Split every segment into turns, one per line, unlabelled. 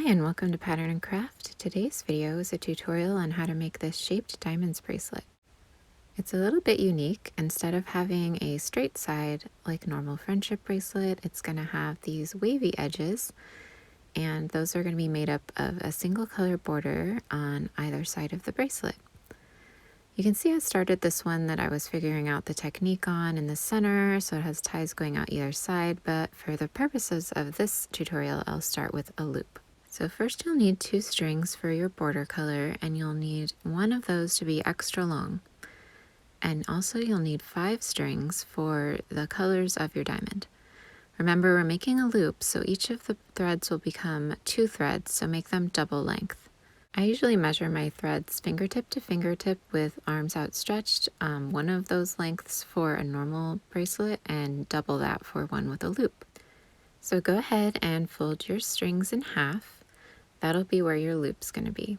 and welcome to Pattern and Craft. Today's video is a tutorial on how to make this shaped diamonds bracelet. It's a little bit unique. Instead of having a straight side like a normal friendship bracelet, it's going to have these wavy edges, and those are going to be made up of a single color border on either side of the bracelet. You can see I started this one that I was figuring out the technique on in the center, so it has ties going out either side, but for the purposes of this tutorial, I'll start with a loop. So first you'll need 2 strings for your border color, and you'll need one of those to be extra long. And also you'll need 5 strings for the colors of your diamond. Remember, we're making a loop, so each of the threads will become 2 threads, so make them double length. I usually measure my threads fingertip to fingertip with arms outstretched, one of those lengths for a normal bracelet and double that for one with a loop. So go ahead and fold your strings in half. That'll be where your loop's going to be.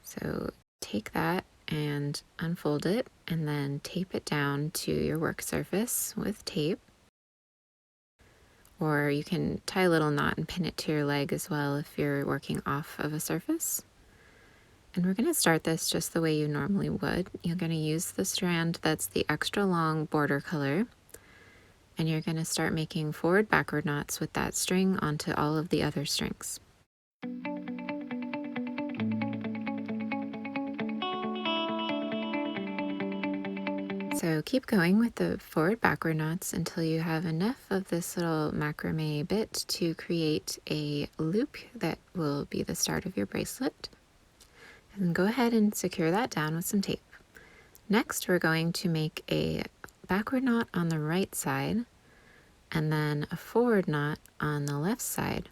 So take that and unfold it, and then tape it down to your work surface with tape. Or you can tie a little knot and pin it to your leg as well if you're working off of a surface. And we're going to start this just the way you normally would. You're going to use the strand that's the extra long border color, and you're going to start making forward-backward knots with that string onto all of the other strings. So keep going with the forward-backward knots until you have enough of this little macrame bit to create a loop that will be the start of your bracelet. And go ahead and secure that down with some tape. Next, we're going to make a backward knot on the right side and then a forward knot on the left side.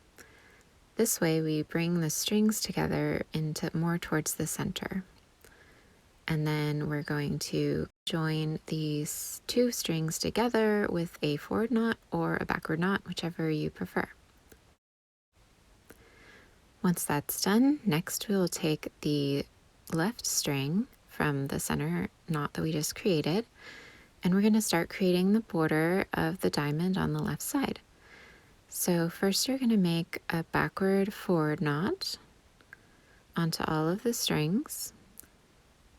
This way we bring the strings together into more towards the center. And then we're going to join these 2 strings together with a forward knot or a backward knot, whichever you prefer. Once that's done, next we'll take the left string from the center knot that we just created, and we're going to start creating the border of the diamond on the left side. So first you're going to make a backward forward knot onto all of the strings.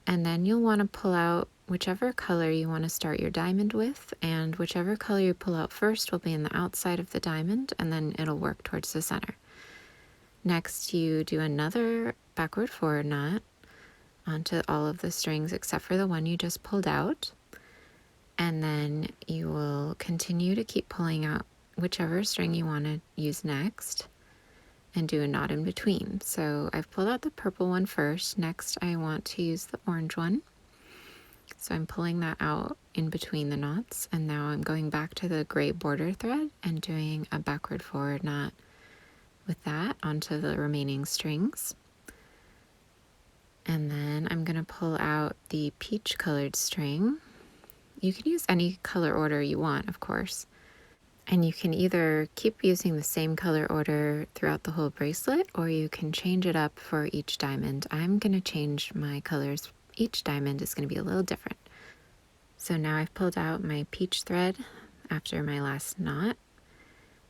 And then you'll want to pull out whichever color you want to start your diamond with, and whichever color you pull out first will be in the outside of the diamond, and then it'll work towards the center. Next, you do another backward forward knot onto all of the strings except for the one you just pulled out. And then you will continue to keep pulling out whichever string you want to use next, and do a knot in between. So I've pulled out the purple one first. Next, I want to use the orange one. So I'm pulling that out in between the knots, and now I'm going back to the gray border thread and doing a backward forward knot with that onto the remaining strings. And then I'm going to pull out the peach colored string. You can use any color order you want, of course. And you can either keep using the same color order throughout the whole bracelet, or you can change it up for each diamond. I'm going to change my colors. Each diamond is going to be a little different. So now I've pulled out my peach thread after my last knot,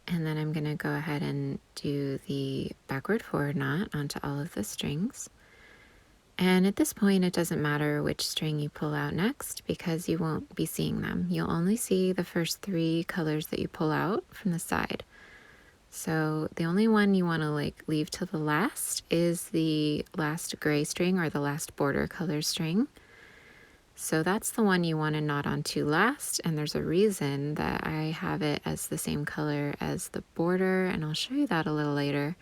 and then I'm going to go ahead and do the backward forward knot onto all of the strings. And at this point, it doesn't matter which string you pull out next because you won't be seeing them. You'll only see the first 3 colors that you pull out from the side. So the only one you want to leave till the last is the last gray string, or the last border color string. So that's the one you want to knot onto last, and there's a reason that I have it as the same color as the border, and I'll show you that a little later.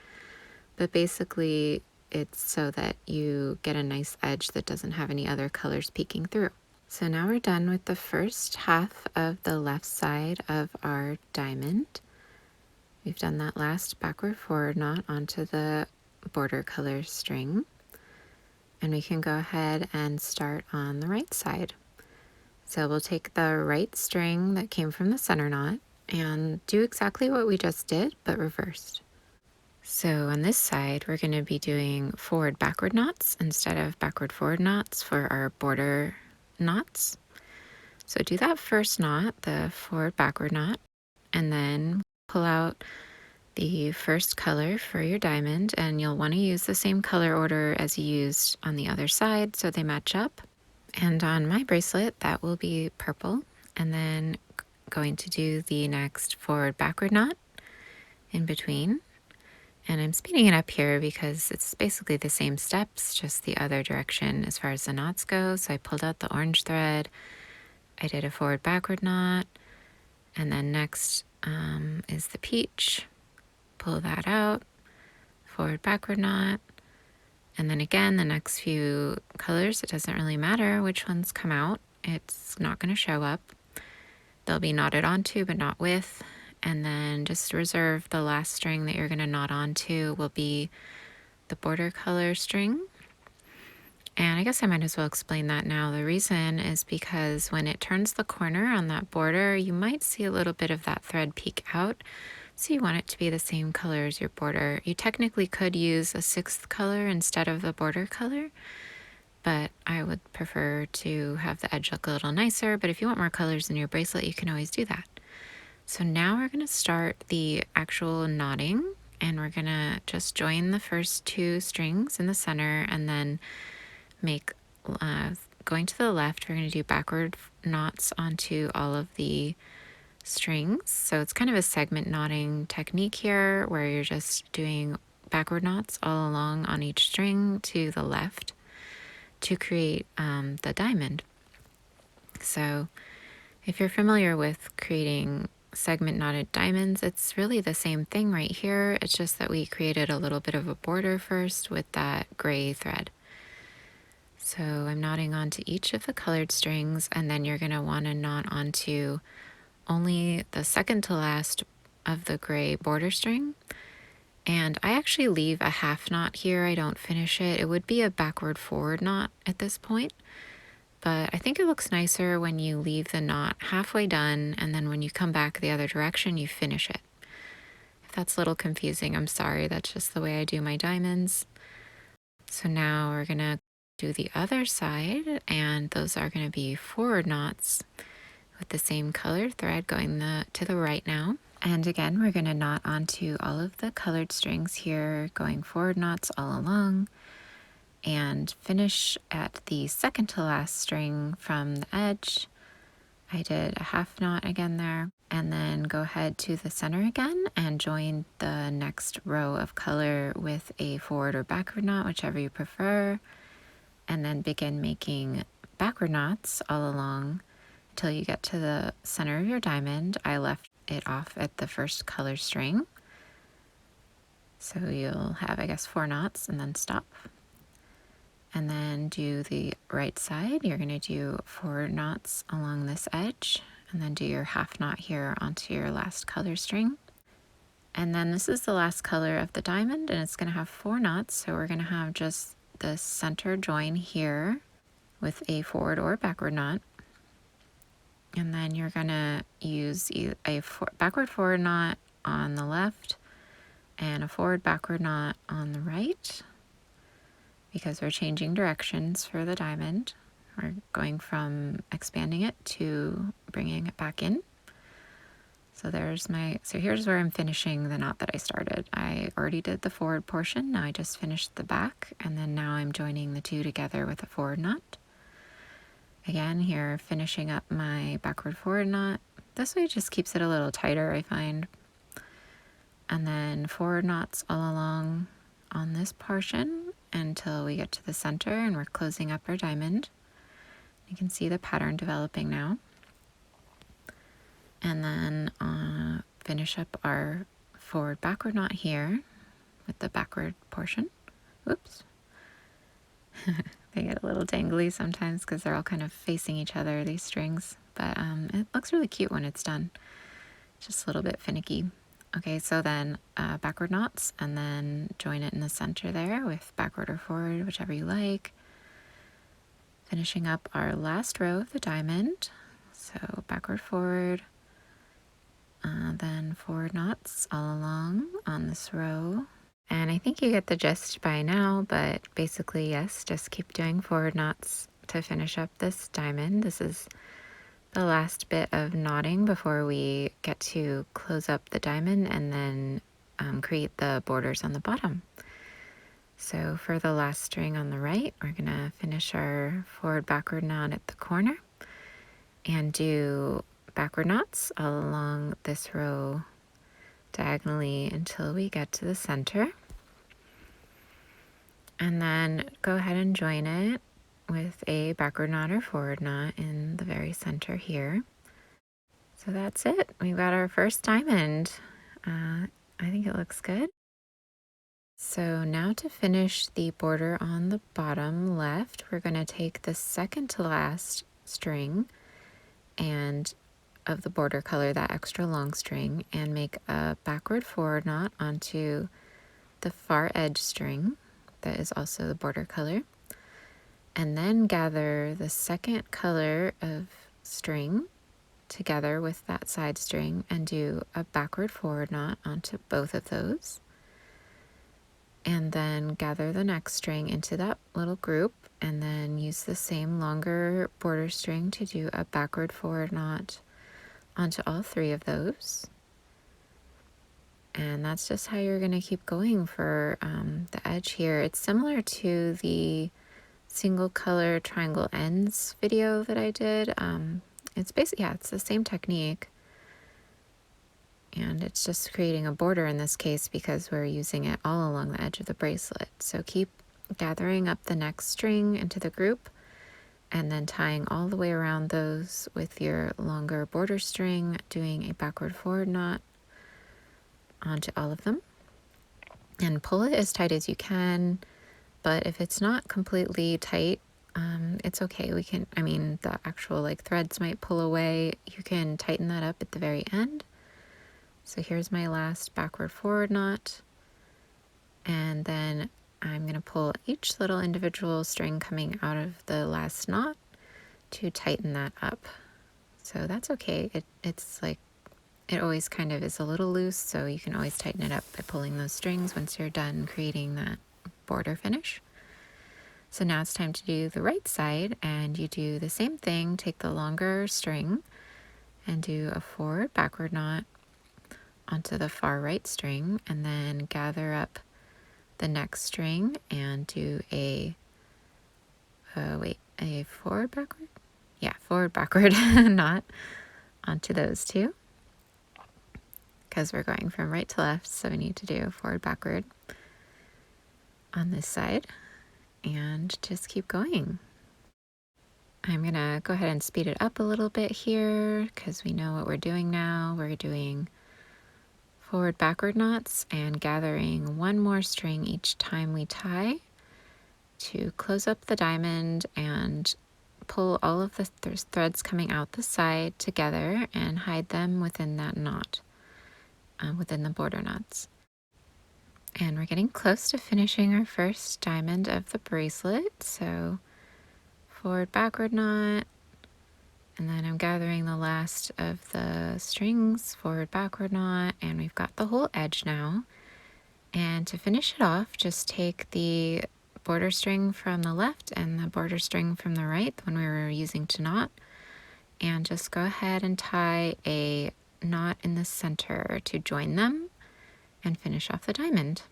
But basically, it's so that you get a nice edge that doesn't have any other colors peeking through. So now we're done with the first half of the left side of our diamond. We've done that last backward forward knot onto the border color string. And we can go ahead and start on the right side. So we'll take the right string that came from the center knot and do exactly what we just did, but reversed. So on this side, we're going to be doing forward backward knots instead of backward forward knots for our border knots. So do that first knot, the forward backward knot, and then pull out the first color for your diamond, and you'll want to use the same color order as you used on the other side so they match up. And on my bracelet, that will be purple. And then going to do the next forward backward knot in between. And I'm speeding it up here because it's basically the same steps, just the other direction as far as the knots go. So I pulled out the orange thread, I did a forward backward knot, and then next is the peach. Pull that out, forward backward knot, and then again the next few colors, it doesn't really matter which ones come out, it's not going to show up. They'll be knotted onto but not with. And then just reserve the last string that you're going to knot onto will be the border color string. And I guess I might as well explain that now. The reason is because when it turns the corner on that border, you might see a little bit of that thread peek out. So you want it to be the same color as your border. You technically could use a 6th color instead of the border color, but I would prefer to have the edge look a little nicer. But if you want more colors in your bracelet, you can always do that. So now we're going to start the actual knotting, and we're going to just join the first 2 strings in the center and then make, going to the left, we're going to do backward knots onto all of the strings. So it's kind of a segment knotting technique here where you're just doing backward knots all along on each string to the left to create the diamond. So if you're familiar with creating segment knotted diamonds, it's really the same thing right here. It's just that we created a little bit of a border first with that gray thread. So I'm knotting onto each of the colored strings, and then you're going to want to knot onto only the second to last of the gray border string. And I actually leave a half knot here. I don't finish it. It would be a backward forward knot at this point, but I think it looks nicer when you leave the knot halfway done, and then when you come back the other direction, you finish it. If that's a little confusing, I'm sorry. That's just the way I do my diamonds. So now we're going to do the other side, and those are going to be forward knots with the same colored thread going to the right now. And again, we're going to knot onto all of the colored strings here, going forward knots all along, and finish at the second to last string from the edge. I did a half knot again there, and then go ahead to the center again and join the next row of color with a forward or backward knot, whichever you prefer, and then begin making backward knots all along until you get to the center of your diamond. I left it off at the first color string. So you'll have, I guess, 4 knots and then stop. And then do the right side. You're going to do 4 knots along this edge, and then do your half knot here onto your last color string. And then this is the last color of the diamond, and it's going to have 4 knots. So we're going to have just the center join here with a forward or backward knot. And then you're going to use a backward forward knot on the left and a forward backward knot on the right, because we're changing directions for the diamond. We're going from expanding it to bringing it back in. So here's where I'm finishing the knot that I started. I already did the forward portion. Now I just finished the back, and then now I'm joining the 2 together with a forward knot. Again, here finishing up my backward forward knot. This way it just keeps it a little tighter, I find. And then forward knots all along on this portion until we get to the center and we're closing up our diamond. You can see the pattern developing now. And then finish up our forward backward knot here with the backward portion. Whoops. They get a little dangly sometimes because they're all kind of facing each other, these strings. But it looks really cute when it's done. Just a little bit finicky. Okay, so then backward knots, and then join it in the center there with backward or forward, whichever you like. Finishing up our last row of the diamond. So backward, forward, then forward knots all along on this row. And I think you get the gist by now, but basically, yes, just keep doing forward knots to finish up this diamond. This is the last bit of knotting before we get to close up the diamond and then create the borders on the bottom. So for the last string on the right, we're gonna finish our forward backward knot at the corner and do backward knots all along this row diagonally until we get to the center. And then go ahead and join it with a backward knot or forward knot in the very center here. So that's it. We've got our first diamond. I think it looks good. So now to finish the border on the bottom left, we're going to take the second to last string and of the border color, that extra long string, and make a backward forward knot onto the far edge string that is also the border color, and then gather the second color of string together with that side string and do a backward forward knot onto both of those, and then gather the next string into that little group, and then use the same longer border string to do a backward forward knot onto all three of those. And that's just how you're going to keep going for the edge here. It's similar to the single color triangle ends video that I did. It's basically, yeah, it's the same technique. And it's just creating a border in this case because we're using it all along the edge of the bracelet. So keep gathering up the next string into the group and then tying all the way around those with your longer border string, doing a backward forward knot onto all of them, and pull it as tight as you can. But if it's not completely tight, it's okay. We can, I mean, the actual like threads might pull away. You can tighten that up at the very end. So here's my last backward forward knot, and then I'm going to pull each little individual string coming out of the last knot to tighten that up. So that's okay. It's like, it always kind of is a little loose, so you can always tighten it up by pulling those strings once you're done creating that border finish. So now it's time to do the right side, and you do the same thing. Take the longer string and do a forward backward knot onto the far right string, and then gather up the next string and do a forward backward? Yeah, forward backward knot onto those two, because we're going from right to left, so we need to do forward backward on this side, and just keep going. I'm gonna go ahead and speed it up a little bit here because we know what we're doing now. We're doing forward backward knots and gathering one more string each time we tie to close up the diamond and pull all of the threads coming out the side together and hide them within that knot, within the border knots. And we're getting close to finishing our first diamond of the bracelet. So forward backward knot, and then I'm gathering the last of the strings, forward backward knot, and we've got the whole edge now. And to finish it off, just take the border string from the left and the border string from the right, the one we were using to knot, and just go ahead and tie a knot in the center to join them and finish off the diamond.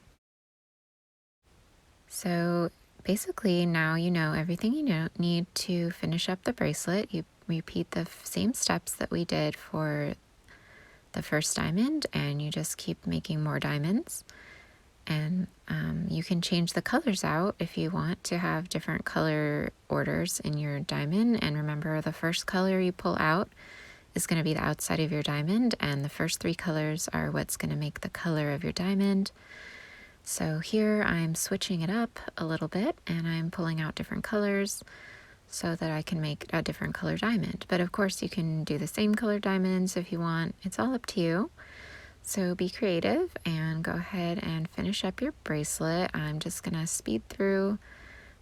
So basically now you know everything you need to finish up the bracelet. You repeat the same steps that we did for the first diamond, and you just keep making more diamonds. And you can change the colors out if you want to have different color orders in your diamond. And remember, the first color you pull out is going to be the outside of your diamond, and the first three colors are what's going to make the color of your diamond. So here I'm switching it up a little bit, and I'm pulling out different colors so that I can make a different color diamond. But of course you can do the same color diamonds if you want. It's all up to you. So be creative and go ahead and finish up your bracelet. I'm just gonna speed through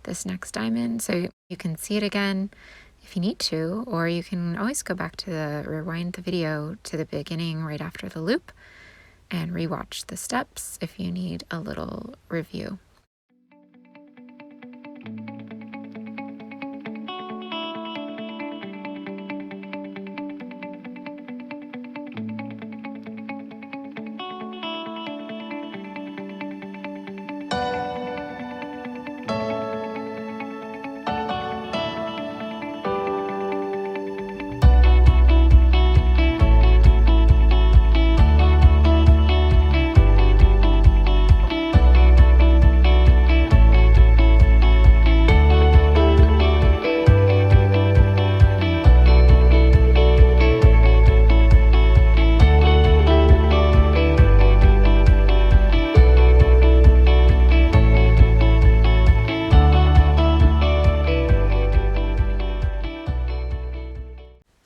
this next diamond so you can see it again if you need to, or you can always go back to rewind the video to the beginning right after the loop and rewatch the steps if you need a little review.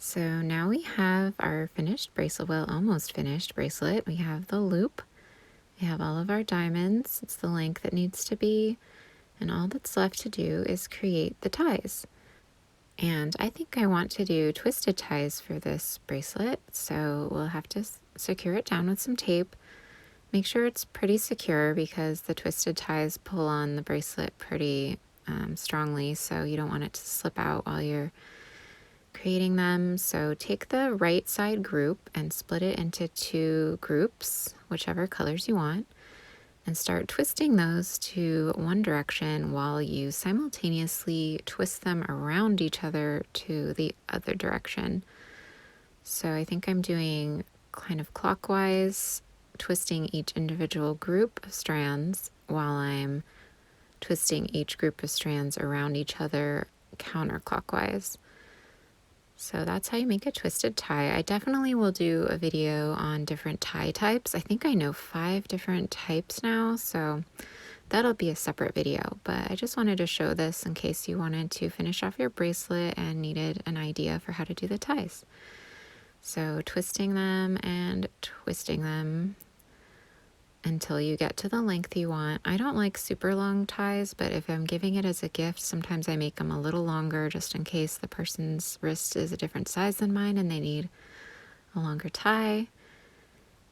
So now we have our finished bracelet, well, almost finished bracelet. We have the loop, we have all of our diamonds, it's the length it needs to be, and all that's left to do is create the ties. And I think I want to do twisted ties for this bracelet, so we'll have to secure it down with some tape. Make sure it's pretty secure because the twisted ties pull on the bracelet pretty strongly, so you don't want it to slip out while you're creating them. So take the right side group and split it into 2 groups, whichever colors you want, and start twisting those to one direction while you simultaneously twist them around each other to the other direction. So I think I'm doing kind of clockwise, twisting each individual group of strands while I'm twisting each group of strands around each other counterclockwise. So that's how you make a twisted tie. I definitely will do a video on different tie types. I think I know 5 different types now, so that'll be a separate video. But I just wanted to show this in case you wanted to finish off your bracelet and needed an idea for how to do the ties. So twisting them and twisting them until you get to the length you want. I don't like super long ties, but if I'm giving it as a gift, sometimes I make them a little longer just in case the person's wrist is a different size than mine and they need a longer tie.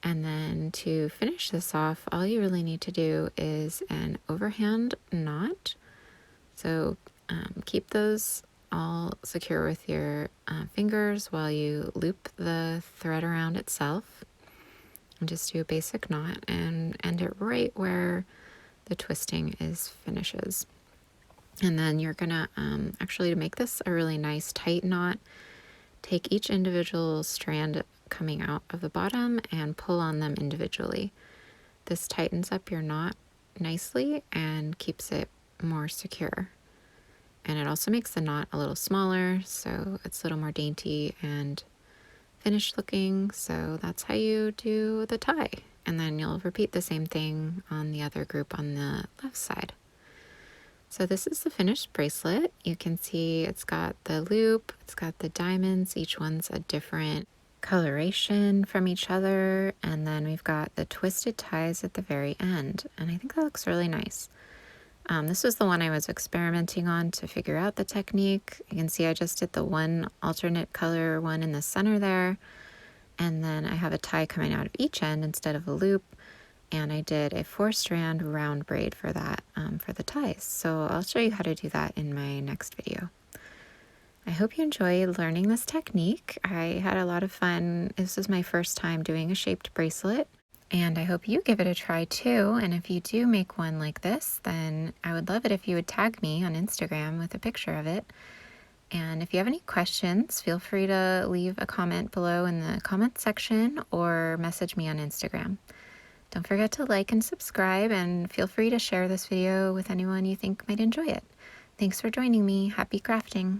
And then to finish this off, all you really need to do is an overhand knot. So keep those all secure with your fingers while you loop the thread around itself. And just do a basic knot and end it right where the twisting finishes. And then you're gonna, actually to make this a really nice tight knot, take each individual strand coming out of the bottom and pull on them individually. This tightens up your knot nicely and keeps it more secure. And it also makes the knot a little smaller, so it's a little more dainty and finished looking. So that's how you do the tie. And then you'll repeat the same thing on the other group on the left side. So this is the finished bracelet. You can see it's got the loop, it's got the diamonds, each one's a different coloration from each other, and then we've got the twisted ties at the very end, and I think that looks really nice. This was the one I was experimenting on to figure out the technique. You can see I just did the one alternate color one in the center there, and then I have a tie coming out of each end instead of a loop, and I did a 4-strand round braid for that, for the ties. So I'll show you how to do that in my next video. I hope you enjoyed learning this technique. I had a lot of fun. This is my first time doing a shaped bracelet, and I hope you give it a try too. And if you do make one like this, then I would love it if you would tag me on Instagram with a picture of it. And if you have any questions, feel free to leave a comment below in the comment section or message me on Instagram. Don't forget to like and subscribe, and feel free to share this video with anyone you think might enjoy it. Thanks for joining me. Happy crafting!